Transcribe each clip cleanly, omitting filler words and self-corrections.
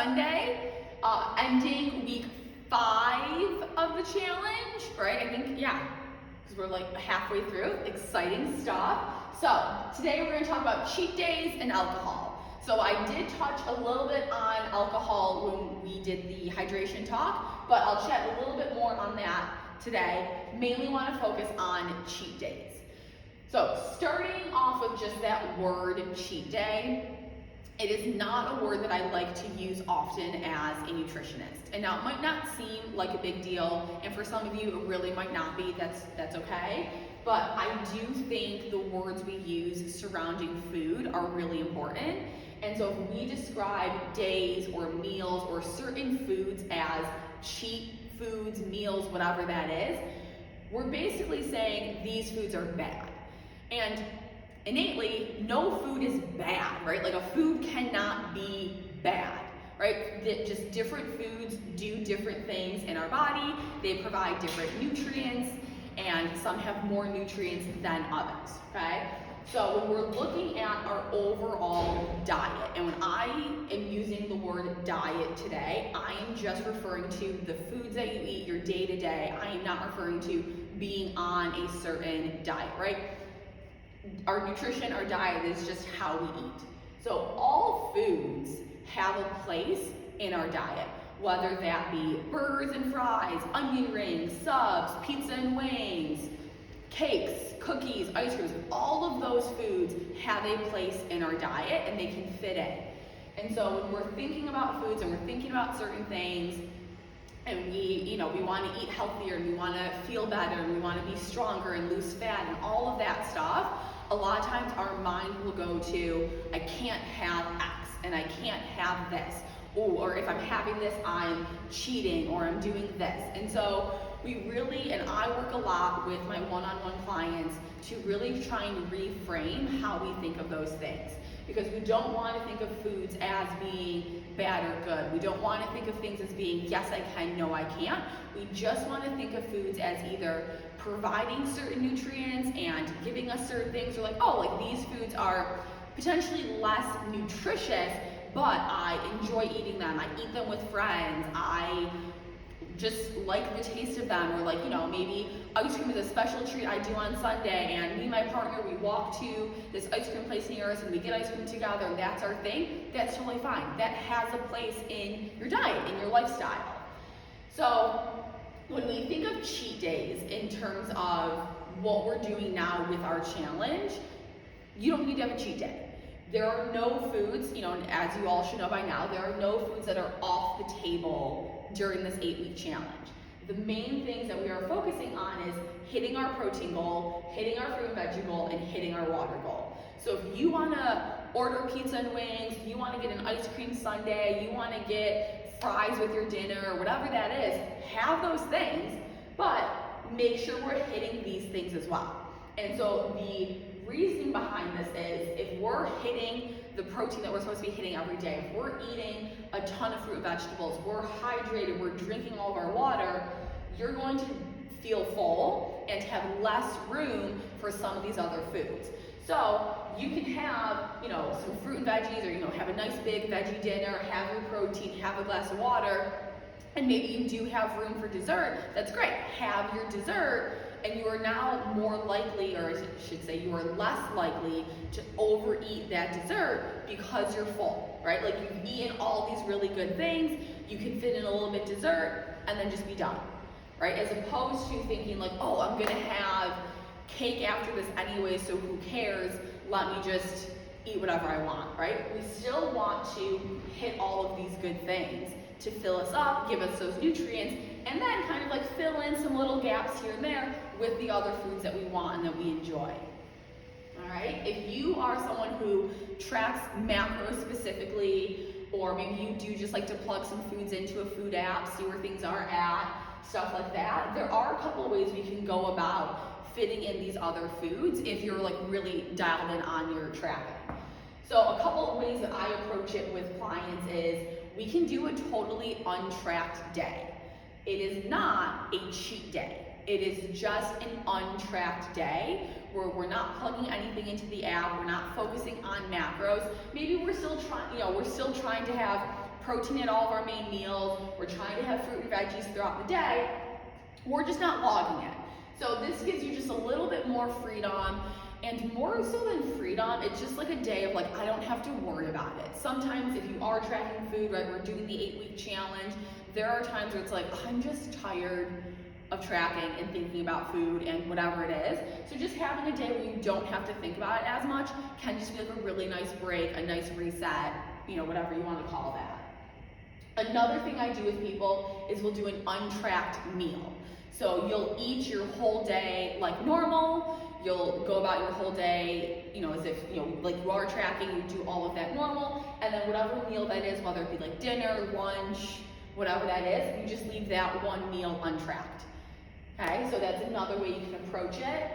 Sunday, ending week 5 of the challenge, right? I think, yeah, because we're like halfway through. Exciting stuff. So today we're going to talk about cheat days and alcohol. So I did touch a little bit on alcohol when we did the hydration talk, but I'll chat a little bit more on that today. Mainly want to focus on cheat days. So starting off with just that word cheat day, it is not a word that I like to use often as a nutritionist. And now it might not seem like a big deal, and for some of you it really might not be, that's okay. But I do think the words we use surrounding food are really important. And so if we describe days or meals or certain foods as cheat foods, meals, whatever that is, we're basically saying these foods are bad. And innately, no food is bad, right? Like a food cannot be bad, right? That just different foods do different things in our body. They provide different nutrients, and some have more nutrients than others, okay? So when we're looking at our overall diet, and when I am using the word diet today, I am just referring to the foods that you eat your day to day. I am not referring to being on a certain diet, right? Our nutrition, our diet is just how we eat. So all foods have a place in our diet, whether that be burgers and fries, onion rings, subs, pizza and wings, cakes, cookies, ice creams. All of those foods have a place in our diet and they can fit in. And so when we're thinking about foods and we're thinking about certain things, and we want to eat healthier, and we want to feel better, and we want to be stronger and lose fat and all of that stuff, a lot of times our mind will go to, I can't have X and I can't have this. Or if I'm having this, I'm cheating or I'm doing this. And so we really, and I work a lot with my one-on-one clients to really try and reframe how we think of those things. Because we don't want to think of foods as being bad or good. We don't want to think of things as being, yes, I can, no, I can't. We just want to think of foods as either providing certain nutrients and giving us certain things, or like, oh, like these foods are potentially less nutritious, but I enjoy eating them. I eat them with friends. I just like the taste of them. Or like, maybe ice cream is a special treat I do on Sunday, and me and my partner, we walk to this ice cream place near us and we get ice cream together, and that's our thing. That's totally fine. That has a place in your diet, in your lifestyle. So when we think of cheat days in terms of what we're doing now with our challenge, you don't need to have a cheat day. There are no foods, and as you all should know by now, there are no foods that are off the table during this 8-week challenge. The main things that we are focusing on is hitting our protein goal, hitting our fruit and veggie goal, and hitting our water goal. So if you want to order pizza and wings, you want to get an ice cream sundae, you want to get fries with your dinner, or whatever that is, have those things, but make sure we're hitting these things as well. And so the reason behind this is, if we're hitting the protein that we're supposed to be hitting every day, if we're eating a ton of fruit and vegetables, we're hydrated, we're drinking all of our water, you're going to feel full and have less room for some of these other foods. So you can have, some fruit and veggies, or, have a nice big veggie dinner, have your protein, have a glass of water, and maybe you do have room for dessert. That's great. Have your dessert, and you are now more likely, or I should say you are less likely to overeat that dessert because you're full, right? Like you've eaten all these really good things, you can fit in a little bit dessert and then just be done, right? As opposed to thinking like, oh, I'm gonna have cake after this anyway, so who cares? Let me just eat whatever I want, right? We still want to hit all of these good things to fill us up, give us those nutrients, and then kind of like fill in some little gaps here and there with the other foods that we want and that we enjoy. All right, if you are someone who tracks macros specifically, or maybe you do just like to plug some foods into a food app, see where things are at, stuff like that, there are a couple of ways we can go about fitting in these other foods if you're like really dialed in on your tracking. So a couple of ways that I approach it with clients is, we can do a totally untracked day. It is not a cheat day. It is just an untracked day where we're not plugging anything into the app, we're not focusing on macros. Maybe we're still trying, we're still trying to have protein at all of our main meals, we're trying to have fruit and veggies throughout the day, we're just not logging it. So this gives you just a little bit more freedom, and more so than freedom, it's just like a day of like, I don't have to worry about it. Sometimes if you are tracking food, right, we're doing the 8-week challenge, there are times where it's like, I'm just tired of tracking and thinking about food and whatever it is. So just having a day where you don't have to think about it as much can just be like a really nice break, a nice reset, you know, whatever you want to call that. Another thing I do with people is we'll do an untracked meal. So you'll eat your whole day like normal, you'll go about your whole day, you know, as if, you know, like you are tracking, you do all of that normal, and then whatever meal that is, whether it be like dinner, lunch, whatever that is, you just leave that one meal untracked. Okay, so that's another way you can approach it.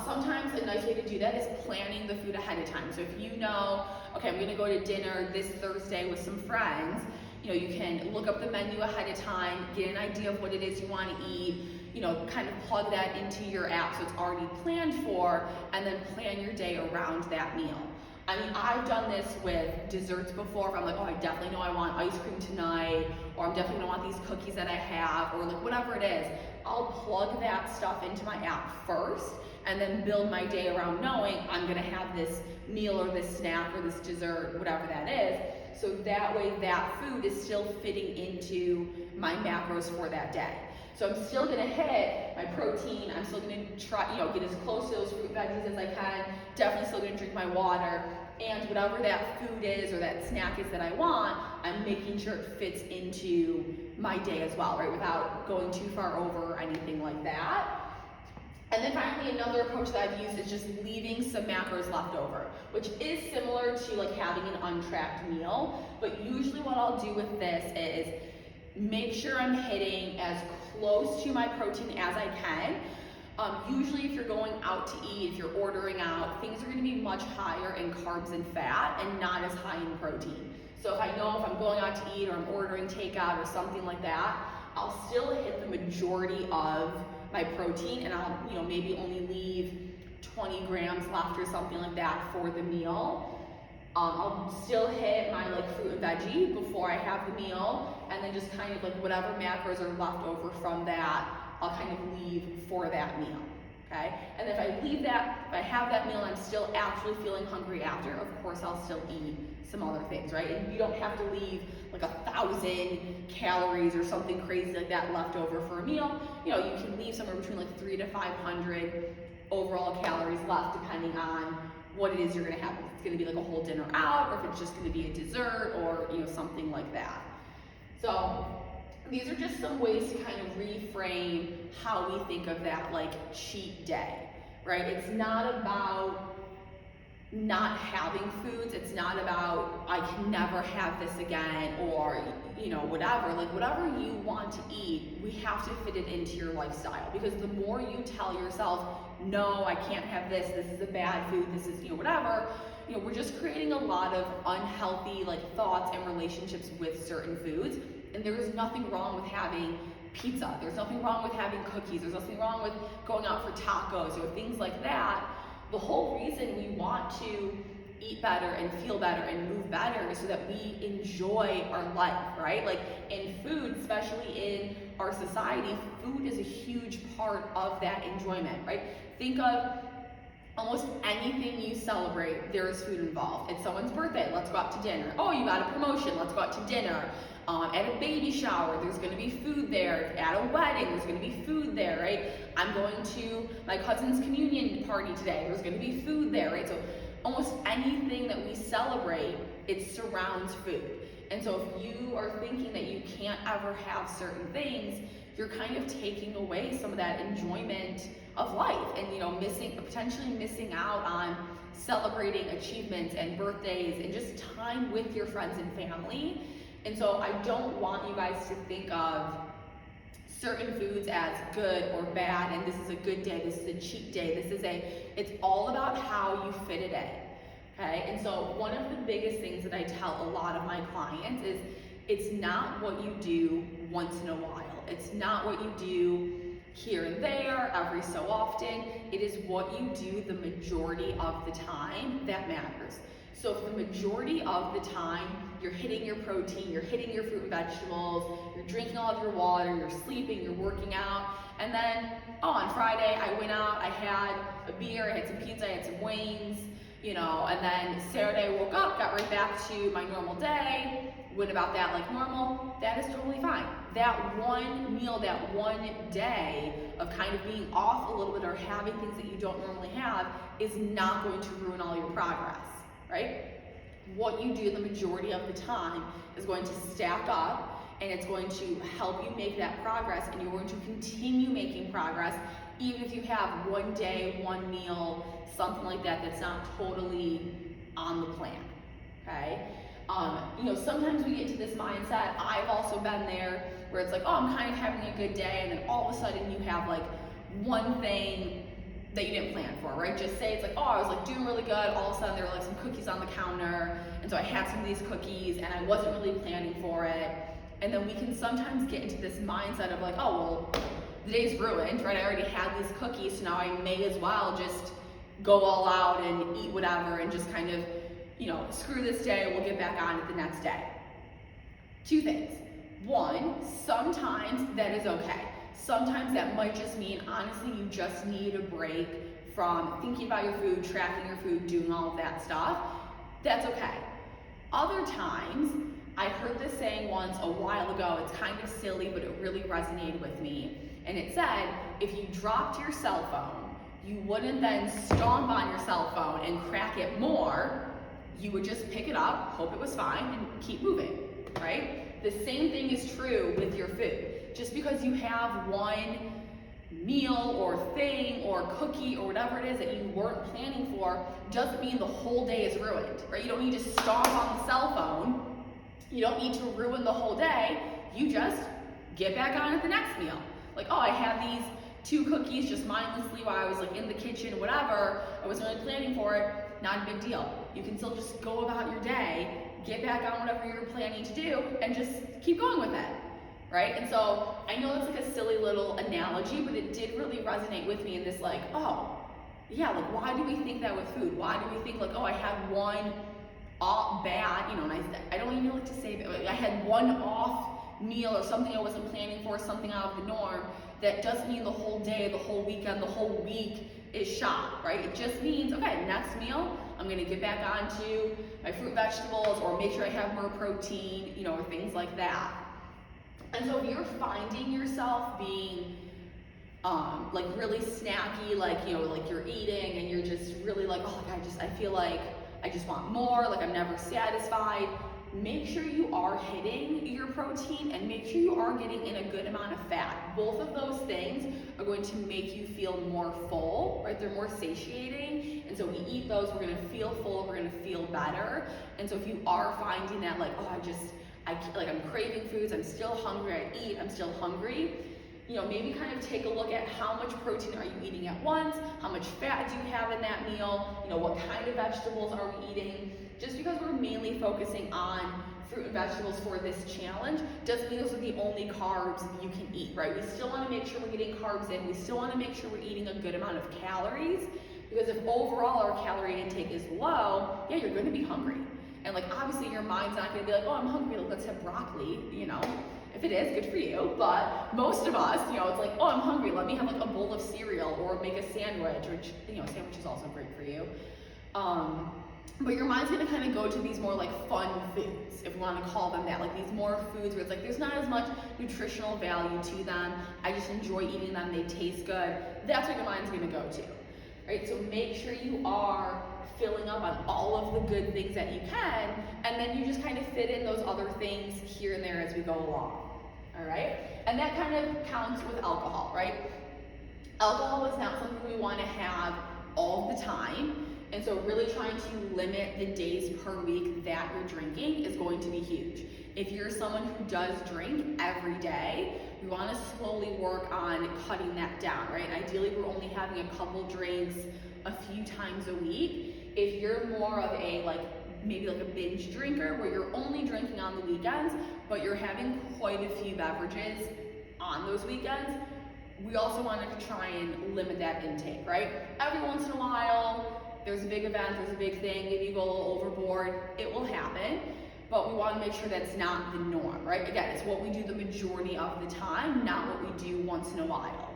Sometimes a nice way to do that is planning the food ahead of time. So if you know, okay, I'm gonna go to dinner this Thursday with some friends, you know, you can look up the menu ahead of time, get an idea of what it is you want to eat, you know, kind of plug that into your app so it's already planned for, and then plan your day around that meal. I mean, I've done this with desserts before. If I'm like, oh, I definitely know I want ice cream tonight, or I'm definitely gonna want these cookies that I have, or like whatever it is, I'll plug that stuff into my app first, and then build my day around knowing I'm gonna have this meal or this snack or this dessert, whatever that is. So that way that food is still fitting into my macros for that day. So I'm still gonna hit my protein, I'm still gonna try, you know, get as close to those fruit veggies as I can, definitely still gonna drink my water, and whatever that food is or that snack is that I want, I'm making sure it fits into my day as well, right, without going too far over or anything like that. And then finally, another approach that I've used is just leaving some macros left over, which is similar to like having an untracked meal, but usually what I'll do with this is make sure I'm hitting as close to my protein as I can. Usually if you're going out to eat, if you're ordering out, things are gonna be much higher in carbs and fat and not as high in protein. So if I know if I'm going out to eat or I'm ordering takeout or something like that, I'll still hit the majority of my protein, and I'll, you know, maybe only leave 20 grams left or something like that for the meal. I'll still hit my like fruit and veggie before I have the meal, and then just kind of like whatever macros are left over from that, I'll kind of leave for that meal. Okay, and if I leave that, if I have that meal and I'm still actually feeling hungry after, of course I'll still eat some other things, right? And you don't have to leave like 1,000 calories or something crazy like that left over for a meal. You know, you can leave somewhere between like 300 to 500 overall calories left, depending on what it is you're gonna have. If it's gonna be like a whole dinner out, or if it's just gonna be a dessert, or you know, something like that. So these are just some ways to kind of reframe how we think of that like cheat day, right? It's not about not having foods, it's not about I can never have this again, or you know, whatever. Like whatever you want to eat, we have to fit it into your lifestyle, because the more you tell yourself, no, I can't have this, this is a bad food, this is, you know, whatever, you know, we're just creating a lot of unhealthy like thoughts and relationships with certain foods. And there is nothing wrong with having pizza, there's nothing wrong with having cookies, there's nothing wrong with going out for tacos or things like that. The whole reason we want to eat better and feel better and move better is so that we enjoy our life, right? Like in food, especially in our society, food is a huge part of that enjoyment, right? Think of almost anything you celebrate, there is food involved. It's someone's birthday, let's go out to dinner. Oh, you got a promotion, let's go out to dinner. At a baby shower, there's gonna be food there. At a wedding, there's gonna be food there, right? I'm going to my cousin's communion party today, there's gonna be food there, right? So almost anything that we celebrate, it surrounds food. And so if you are thinking that you can't ever have certain things, you're kind of taking away some of that enjoyment of life, and you know, potentially missing out on celebrating achievements and birthdays and just time with your friends and family. And so I don't want you guys to think of certain foods as good or bad, and this is a good day, this is a cheat day, it's all about how you fit it in, okay? And so one of the biggest things that I tell a lot of my clients is it's not what you do once in a while. It's not what you do here and there, every so often. It is what you do the majority of the time that matters. So for the majority of the time, you're hitting your protein, you're hitting your fruit and vegetables, you're drinking all of your water, you're sleeping, you're working out, and then, on Friday I went out, I had a beer, I had some pizza, I had some wings, and then Saturday I woke up, got right back to my normal day, went about that like normal. That is totally fine. That one meal, that one day of kind of being off a little bit or having things that you don't normally have is not going to ruin all your progress, right? What you do the majority of the time is going to stack up, and it's going to help you make that progress, and you're going to continue making progress even if you have one day, one meal, something like that that's not totally on the plan, okay? Sometimes we get into this mindset, I've also been there, where it's like, oh, I'm kind of having a good day, and then all of a sudden you have like one thing that you didn't plan for, right? Just say it's like, oh, I was like doing really good, all of a sudden there were like some cookies on the counter, and so I had some of these cookies, and I wasn't really planning for it. And then we can sometimes get into this mindset of like, oh, well, the day's ruined, right? I already had these cookies, so now I may as well just go all out and eat whatever and just kind of, screw this day, we'll get back on it the next day. Two things. One, sometimes that is okay. Sometimes that might just mean, honestly, you just need a break from thinking about your food, tracking your food, doing all of that stuff. That's okay. Other times, I heard this saying once a while ago, it's kind of silly, but it really resonated with me. And it said, if you dropped your cell phone, you wouldn't then stomp on your cell phone and crack it more. You would just pick it up, hope it was fine, and keep moving, right? The same thing is true with your food. Just because you have one meal or thing or cookie or whatever it is that you weren't planning for doesn't mean the whole day is ruined, right? You don't need to stomp on the cell phone. You don't need to ruin the whole day. You just get back on at the next meal. Like, oh, I had these 2 cookies just mindlessly while I was like in the kitchen, whatever. I wasn't really planning for it. Not a big deal. You can still just go about your day, get back on whatever you're planning to do, and just keep going with it, right? And so I know that's like a silly little analogy, but it did really resonate with me in this like, oh, yeah, like why do we think that with food? Why do we think like, oh, I had one bad, and I don't even like to say that, like, I had one off meal or something I wasn't planning for, something out of the norm. That doesn't mean the whole day, the whole weekend, the whole week is shot, right? It just means, okay, next meal, I'm gonna get back onto my fruit, vegetables, or make sure I have more protein, or things like that. And so if you're finding yourself being like really snacky, like you're eating and you're just really like, oh, I feel like I just want more, like I'm never satisfied. Make sure you are hitting your protein and make sure you are getting in a good amount of fat. Both of those things are going to make you feel more full, right? They're more satiating. And so we eat those, we're gonna feel full, we're gonna feel better. And so if you are finding that like, oh, I'm craving foods, I'm still hungry, I'm still hungry, maybe kind of take a look at how much protein are you eating at once, how much fat do you have in that meal, what kind of vegetables are we eating. Just because we're mainly focusing on fruit and vegetables for this challenge doesn't mean those are the only carbs you can eat, right? We still want to make sure we're getting carbs in. We still want to make sure we're eating a good amount of calories, because if overall our calorie intake is low, yeah, you're going to be hungry. And like obviously your mind's not going to be like, oh, I'm hungry, let's have broccoli, If it is, good for you. But most of us, it's like, oh, I'm hungry, let me have like a bowl of cereal or make a sandwich, which, sandwich is also great for you. But your mind's gonna kind of go to these more like fun foods, if we want to call them that, like these more foods where it's like there's not as much nutritional value to them, I just enjoy eating them, they taste good. That's what your mind's gonna go to, right? So make sure you are filling up on all of the good things that you can, and then you just kind of fit in those other things here and there as we go along, all right? And that kind of counts with alcohol, right? Alcohol is not something we want to have all the time. And so really trying to limit the days per week that you're drinking is going to be huge. If you're someone who does drink every day, we want to slowly work on cutting that down, right? Ideally, we're only having a couple drinks a few times a week. If you're more of a maybe a binge drinker where you're only drinking on the weekends, but you're having quite a few beverages on those weekends, we also wanted to try and limit that intake, right? Every once in a while, there's a big event, there's a big thing, maybe you go a little overboard, it will happen. But we want to make sure that's not the norm, right? Again, it's what we do the majority of the time, not what we do once in a while.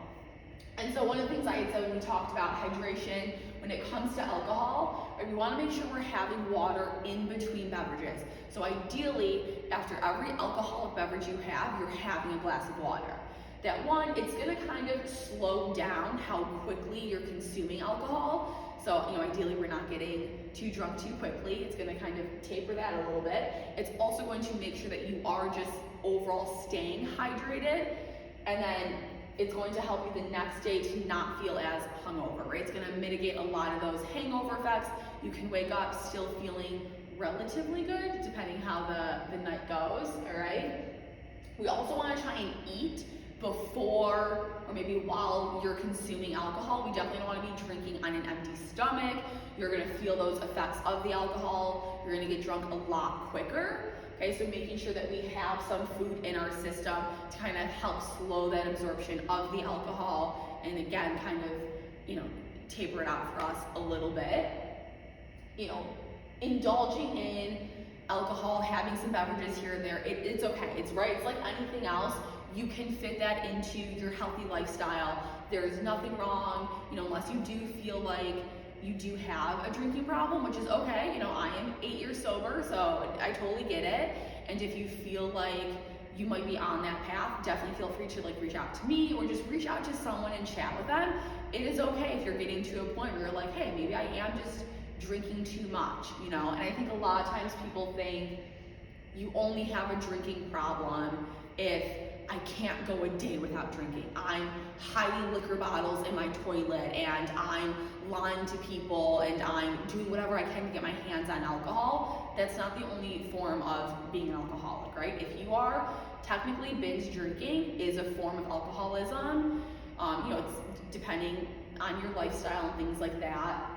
And so one of the things I had said when we talked about hydration, when it comes to alcohol, right, we want to make sure we're having water in between beverages. So ideally, after every alcoholic beverage you have, you're having a glass of water. That one, it's going to kind of slow down how quickly you're consuming alcohol. So, ideally we're not getting too drunk too quickly. It's going to kind of taper that a little bit. It's also going to make sure that you are just overall staying hydrated, and then it's going to help you the next day to not feel as hungover, right? It's going to mitigate a lot of those hangover effects. You can wake up still feeling relatively good, depending how the night goes, all right? We also want to try and eat before or maybe while you're consuming alcohol. We definitely don't want to be drinking on an empty stomach. You're going to feel those effects of the alcohol. You're going to get drunk a lot quicker. Okay, so making sure that we have some food in our system to kind of help slow that absorption of the alcohol, and again, kind of, taper it out for us a little bit. Indulging in alcohol, having some beverages here and there, it's okay. It's right. It's like anything else. You can fit that into your healthy lifestyle. There's nothing wrong, unless you do feel like you do have a drinking problem, which is okay. I am 8 years sober, so I totally get it. And if you feel like you might be on that path, definitely feel free to reach out to me or just reach out to someone and chat with them. It is okay if you're getting to a point where you're like, hey, maybe I am just drinking too much, and I think a lot of times people think you only have a drinking problem if I can't go a day without drinking. I'm hiding liquor bottles in my toilet, and I'm lying to people, and I'm doing whatever I can to get my hands on alcohol. That's not the only form of being an alcoholic, right? If you are technically binge drinking is a form of alcoholism. It's depending on your lifestyle and things like that.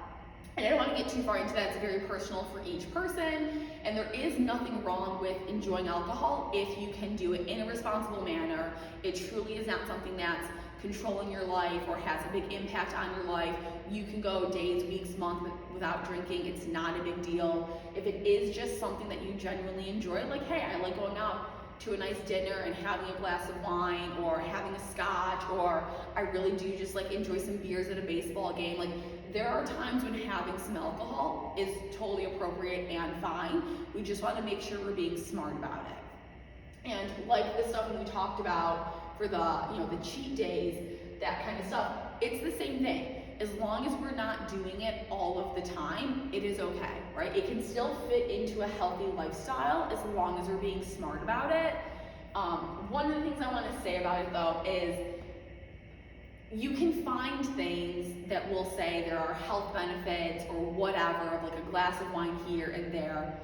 And I don't want to get too far into that. It's very personal for each person, and there is nothing wrong with enjoying alcohol if you can do it in a responsible manner. It truly is not something that's controlling your life or has a big impact on your life. You can go days, weeks, months without drinking. It's not a big deal. If it is just something that you genuinely enjoy, like, hey, I like going out to a nice dinner and having a glass of wine or having a scotch, or I really do just enjoy some beers at a baseball game. There are times when having some alcohol is totally appropriate and fine. We just want to make sure we're being smart about it. And the stuff we talked about for the cheat days, that kind of stuff, it's the same thing. As long as we're not doing it all of the time, it is okay, right? It can still fit into a healthy lifestyle as long as we're being smart about it. One of the things I want to say about it though is you can find things that will say there are health benefits or whatever of a glass of wine here and there.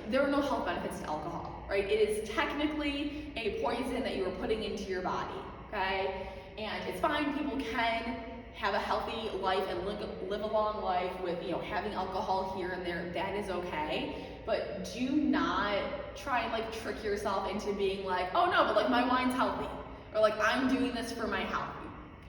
There are no health benefits to alcohol, right? It is technically a poison that you are putting into your body, okay? And it's fine, people can have a healthy life and live a long life with, having alcohol here and there. That is okay. But do not try and trick yourself into being oh no, but my wine's healthy. Or I'm doing this for my health.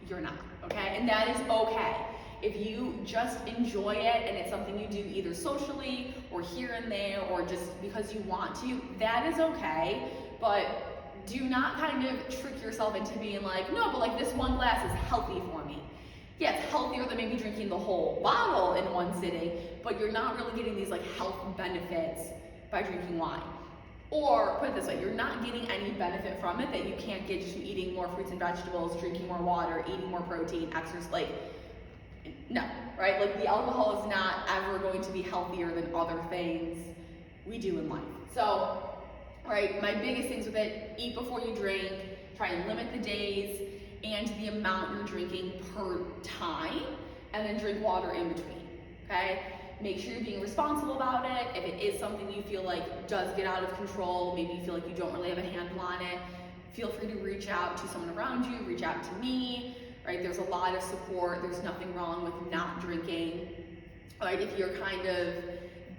You're not, okay? And that is okay. If you just enjoy it and it's something you do either socially or here and there or just because you want to, that is okay. But do not kind of trick yourself into being no, but this one glass is healthy for me. Yeah, it's healthier than maybe drinking the whole bottle in one sitting, but you're not really getting these health benefits by drinking wine. Or put it this way, you're not getting any benefit from it that you can't get just from eating more fruits and vegetables, drinking more water, eating more protein, exercise. No, right? The alcohol is not ever going to be healthier than other things we do in life. So, right, my biggest things with it, eat before you drink, try and limit the days and the amount you're drinking per time, and then drink water in between, okay? Make sure you're being responsible about it. If it is something you feel does get out of control, maybe you feel you don't really have a handle on it, feel free to reach out to someone around you, reach out to me, right? There's a lot of support. There's nothing wrong with not drinking, right? If you're kind of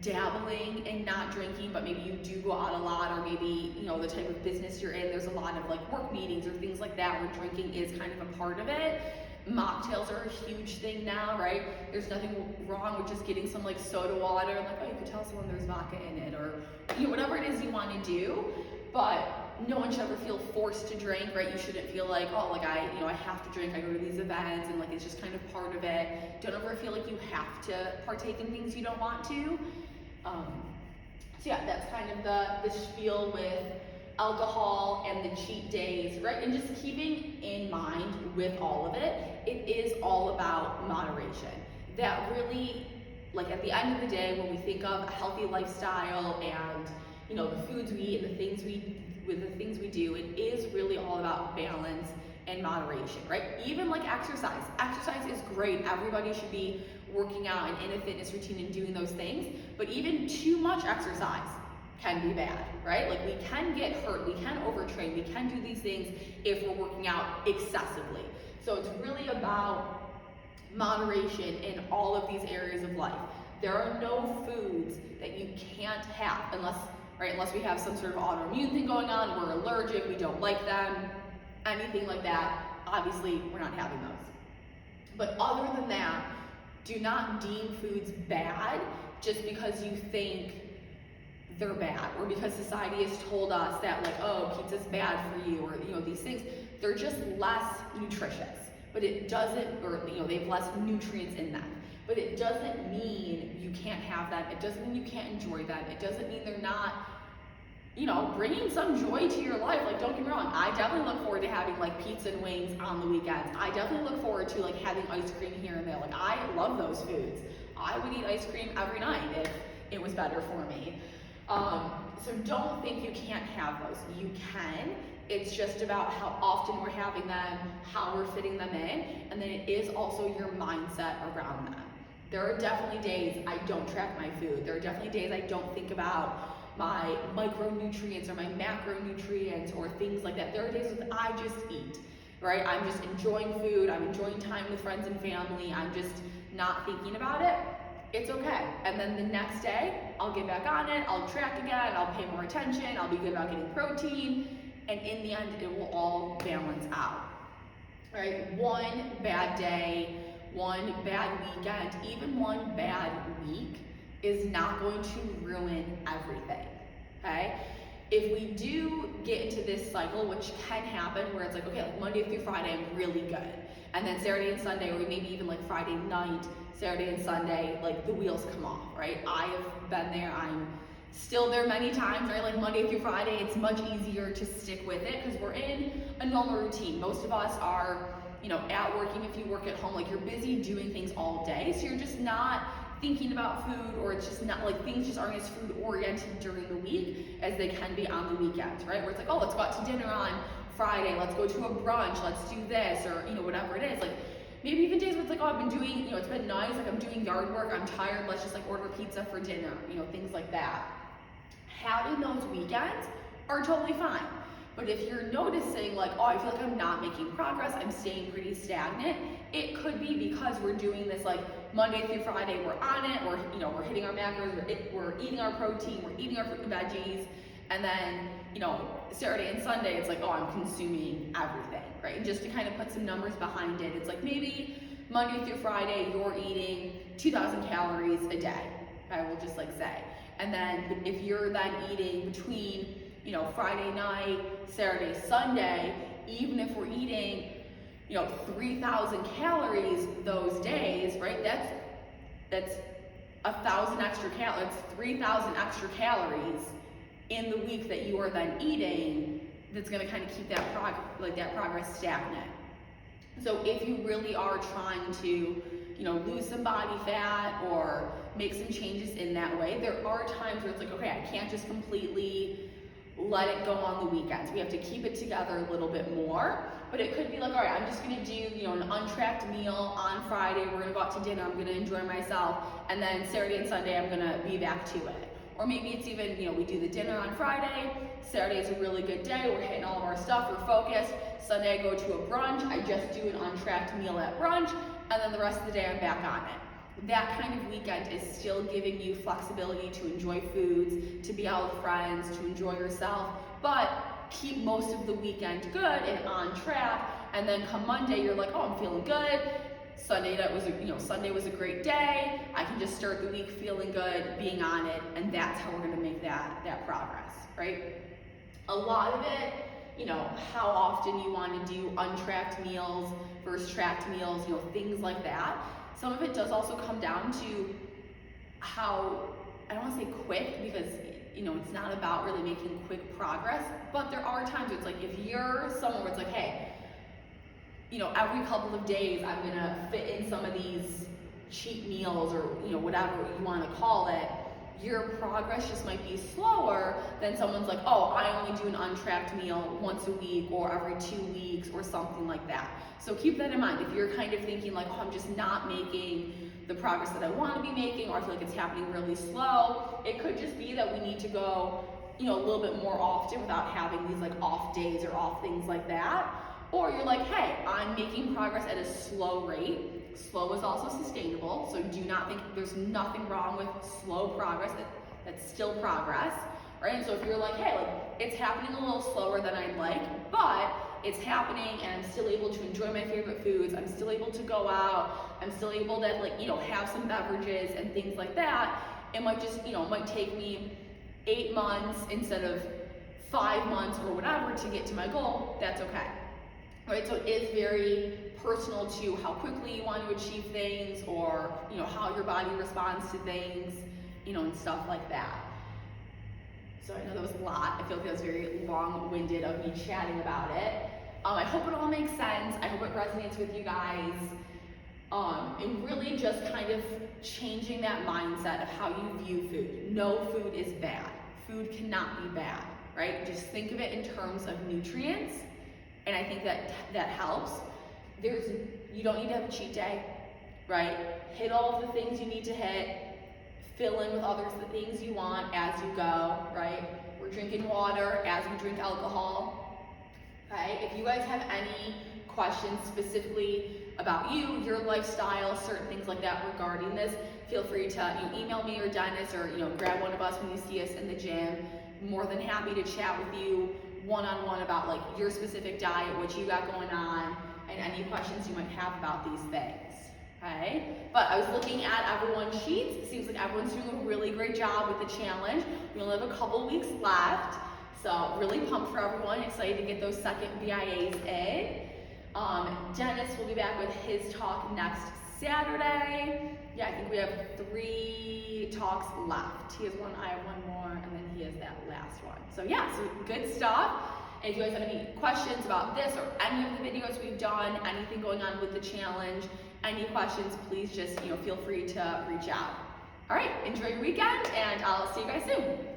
dabbling in not drinking, but maybe you do go out a lot, or maybe, the type of business you're in, there's a lot of work meetings or things like that where drinking is kind of a part of it. mocktails are a huge thing now, right? There's nothing wrong with just getting some like soda water, like, oh, you could tell someone there's vodka in it, or whatever it is you want to do. But no one should ever feel forced to drink, right? You shouldn't feel like, oh, like I have to drink. I go to these events and like it's just kind of part of it. Don't ever feel like you have to partake in things you don't want to. So yeah, that's kind of the spiel with alcohol and the cheat days, right? And just keeping in mind with all of it, it is all about moderation. That really, like at the end of the day, when we think of a healthy lifestyle and the foods we eat and the things we do, it is really all about balance and moderation, right? Even like exercise. Exercise is great. Everybody should be working out and in a fitness routine and doing those things, but even too much exercise can be bad, right? Like we can get hurt, we can overtrain, we can do these things if we're working out excessively. So it's really about moderation in all of these areas of life. There are no foods that you can't have unless we have some sort of autoimmune thing going on, we're allergic, we don't like them, anything like that, obviously we're not having those. But other than that, do not deem foods bad just because you think they're bad, or because society has told us that like, oh, pizza's bad for you, or these things. They're just less nutritious, but it doesn't, or they have less nutrients in them. But it doesn't mean you can't have them. It doesn't mean you can't enjoy them. It doesn't mean they're not, bringing some joy to your life. Like, don't get me wrong, I definitely look forward to having like pizza and wings on the weekends. I definitely look forward to like having ice cream here and there. Like, I love those foods. I would eat ice cream every night if it was better for me. So don't think you can't have those. You can. It's just about how often we're having them, how we're fitting them in, and then it is also your mindset around them. There are definitely days I don't track my food. There are definitely days I don't think about my micronutrients or my macronutrients or things like that. There are days when I just eat, right? I'm just enjoying food. I'm enjoying time with friends and family. I'm just not thinking about it. It's okay. And then the next day, I'll get back on it, I'll track again, I'll pay more attention, I'll be good about getting protein, and in the end, it will all balance out, right? One bad day, one bad weekend, even one bad week is not going to ruin everything, okay? If we do get into this cycle, which can happen, where it's like, okay, like Monday through Friday, I'm really good. And then Saturday and Sunday, or maybe even like Friday night, Saturday and Sunday, like the wheels come off, right? I have been there, I'm still there many times, right? Like Monday through Friday, it's much easier to stick with it because we're in a normal routine. Most of us are, at working, if you work at home, like you're busy doing things all day, so you're just not thinking about food, or it's just not like things just aren't as food oriented during the week as they can be on the weekends, right? Where it's like, oh, let's go out to dinner on Friday, let's go to a brunch, let's do this, or whatever it is. Like maybe even days where it's like, oh, I've been doing, it's been nice, like I'm doing yard work, I'm tired, let's just like order pizza for dinner, things like that. Having those weekends are totally fine. But if you're noticing like, oh, I feel like I'm not making progress, I'm staying pretty stagnant, it could be because we're doing this like Monday through Friday, we're on it, we're hitting our macros, we're eating our protein, we're eating our fruit and veggies, and then, Saturday and Sunday, it's like, oh, I'm consuming everything, right? And just to kind of put some numbers behind it, it's like maybe Monday through Friday, you're eating 2,000 calories a day, I will just like say. And then if you're then eating between, Friday night, Saturday, Sunday, even if we're eating, 3,000 calories those days, right? That's 1,000 extra calories, 3,000 extra calories in the week that you are then eating. That's going to kind of keep that progress stagnant. So if you really are trying to, lose some body fat or make some changes in that way, there are times where it's like, okay, I can't just completely let it go on the weekends. We have to keep it together a little bit more. But it could be like, all right, I'm just gonna do, an untracked meal on Friday. We're gonna go out to dinner. I'm gonna enjoy myself. And then Saturday and Sunday, I'm gonna be back to it. Or maybe it's even, we do the dinner on Friday. Saturday is a really good day. We're hitting all of our stuff. We're focused. Sunday, I go to a brunch. I just do an untracked meal at brunch. And then the rest of the day, I'm back on it. That kind of weekend is still giving you flexibility to enjoy foods, to be out with friends, to enjoy yourself, but keep most of the weekend good and on track, and then come Monday, you're like, oh, I'm feeling good. Sunday was a great day. I can just start the week feeling good, being on it, and that's how we're gonna make that progress, right? A lot of it, how often you want to do untracked meals versus tracked meals, things like that. Some of it does also come down to how, I don't want to say quick, because it's not about really making quick progress, but there are times where it's like, if you're someone where it's like, hey, every couple of days I'm gonna fit in some of these cheat meals, or whatever you want to call it, your progress just might be slower than someone's like, oh, I only do an untracked meal once a week or every 2 weeks or something like that. So keep that in mind. If you're kind of thinking like, oh, I'm just not making the progress that I want to be making, or I feel like it's happening really slow, it could just be that we need to go a little bit more often without having these like off days or off things like that. Or you're like, hey, I'm making progress at a slow rate. Slow is also sustainable, so do not think there's nothing wrong with slow progress. That's still progress, right? And so if you're like, hey, it's happening a little slower than I'd like, but it's happening and I'm still able to enjoy my favorite foods, I'm still able to go out, I'm still able to have some beverages and things like that, it might just, it might take me 8 months instead of 5 months or whatever to get to my goal, that's okay. Right, so it is very personal to how quickly you want to achieve things, or how your body responds to things, and stuff like that. So I know that was a lot. I feel like that was very long-winded of me chatting about it. I hope it all makes sense. I hope it resonates with you guys. And really just kind of changing that mindset of how you view food. No food is bad. Food cannot be bad, right? Just think of it in terms of nutrients. And I think that helps. You don't need to have a cheat day, right? Hit all of the things you need to hit. Fill in with the things you want as you go, right? We're drinking water as we drink alcohol, okay? If you guys have any questions specifically about you, your lifestyle, certain things like that regarding this, feel free to email me or Dennis, or grab one of us when you see us in the gym. More than happy to chat with you one-on-one about your specific diet, what you got going on, and any questions you might have about these things, okay? But I was looking at everyone's sheets. It seems like everyone's doing a really great job with the challenge. We only have a couple weeks left, so really pumped for everyone, excited to get those second BIAs in. Dennis will be back with his talk next Saturday. Yeah, I think we have 3 talks left. He has one, I have one more, and then he has that last one. So yeah, so good stuff. And if you guys have any questions about this or any of the videos we've done, anything going on with the challenge, any questions, please just feel free to reach out. All right, enjoy your weekend, and I'll see you guys soon.